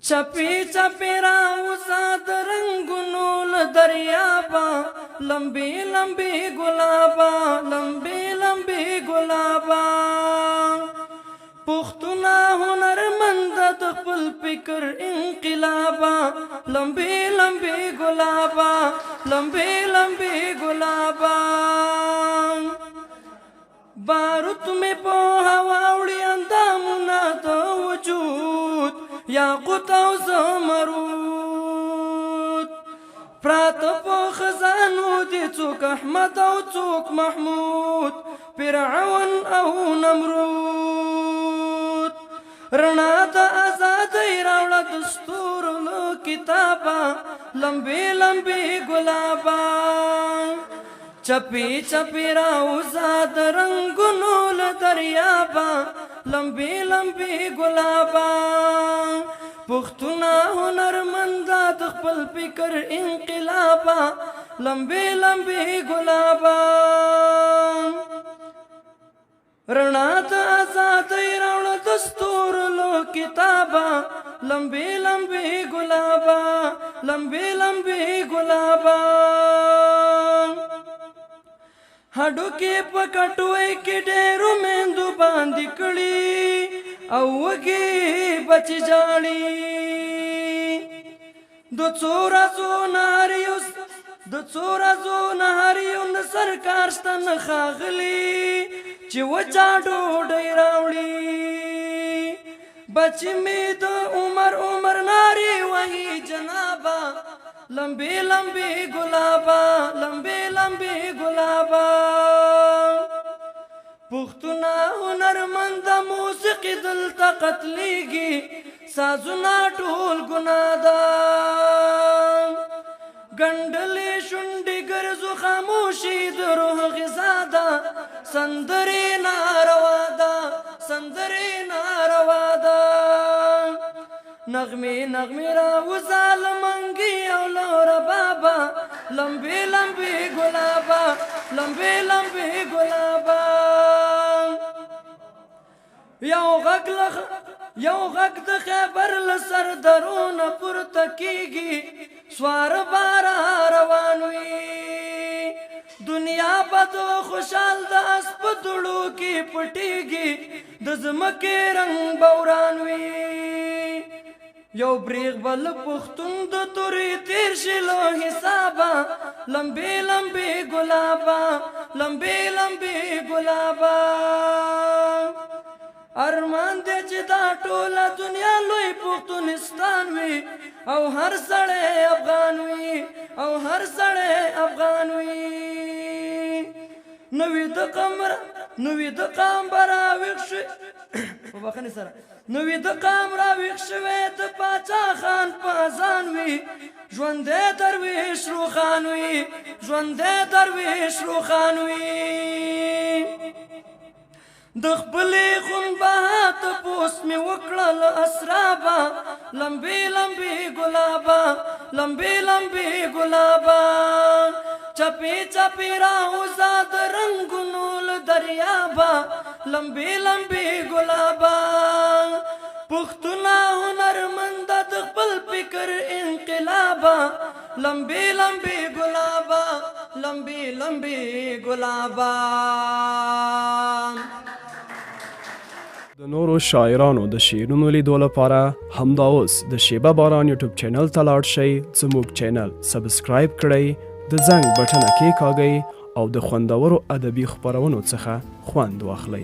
چپی چپی راوزا د رنگونو له دریابا لمبی لمبی ګلابا لمبی لمبی ګلابا پښتونه هنرمند د خپل فکر انقلابا لمبی لمبی ګلابا لمبی لمبی ګلابا باروت می په هوا وړي اندامونه د وجود یاقوت او زمرود پراته په خزانو دي څوک احمد او څوک محمود فرعون او نمرود رڼا د ازادۍ راوړه د ستورو له کتابه لمبې لمبې ګلابه چپی چپی راوزا د رنگونو له دریابه لمبی لمبی ګلابا پښتونه هنرمند د خپل فکر انقلابا لمبی لمبی ګلابا رڼا د ازادۍ راوړه د ستورو له کتابه لمبی لمبی ګلابا لمبی لمبی ګلابا هډو کې پکټوي کې ډېرو مېندو باندې کړي او وږي بچي جاړي د څورا زو نهاریو سرکار ستن خاغلی چې وچا ډوډۍ راوړي بچي مې د عمر ناري وهي جنابا لمبی لمبی ګلابا لمبی لمبی ګلابا پښتونه هنرمند موسیقي دلته قتلیږي سازونه ټول ګناه ده ګنډلې شونډې ګرځو خاموشي د روح غذا ده سندرې ناروا ده سندرې ناروا ده نغمه نغمه راوزا لمنگی او لورا بابا لمبی لمبی گلابا لمبی لمبی گلابا یو غږ د خیبر لسر درون پورته کیږي سوار بارا روان وي دنیا بدو خوشحال د اسپ دړو کې پټیږي د ځمکې رنگ بوران وي یو بریغ بل پختون د توري تیر شلو حسابا لمبی لمبی ګلابا لمبی لمبی ګلابا ارمان دې چې دا ټوله دنیا لوی پښتونستان وي او هر سړی افغان وي او هر سړی افغان وي نوې د قمر راویښ په بخښنې سره نوې د قمر راویښ شوی د پاچا خان په اذان وي ژوندی درویش روښان وي ژوندی درویش روښان وي د خپلې خونبها تپوس مې وکړه له اسرابه لمبې لمبې ګلابه لمبې لمبې ګلابه چپی چپی راوزا د رنگونو له دریابه لمبې لمبې ګلابه پښتونه هنرمند د خپل فکر انقلابه لمبې لمبې ګلابه لمبې لمبې ګلابه د نورو شاعرانو د شعرونو لیدو لپاره همدا اوس د شیبه باران یوټیوب چینل ته لاړ شئ زموږ چینل سبسکرایب کړئ د زنګ بټنه کېکاږئ او د خوندورو ادبي خپرونو څخه خوند واخلئ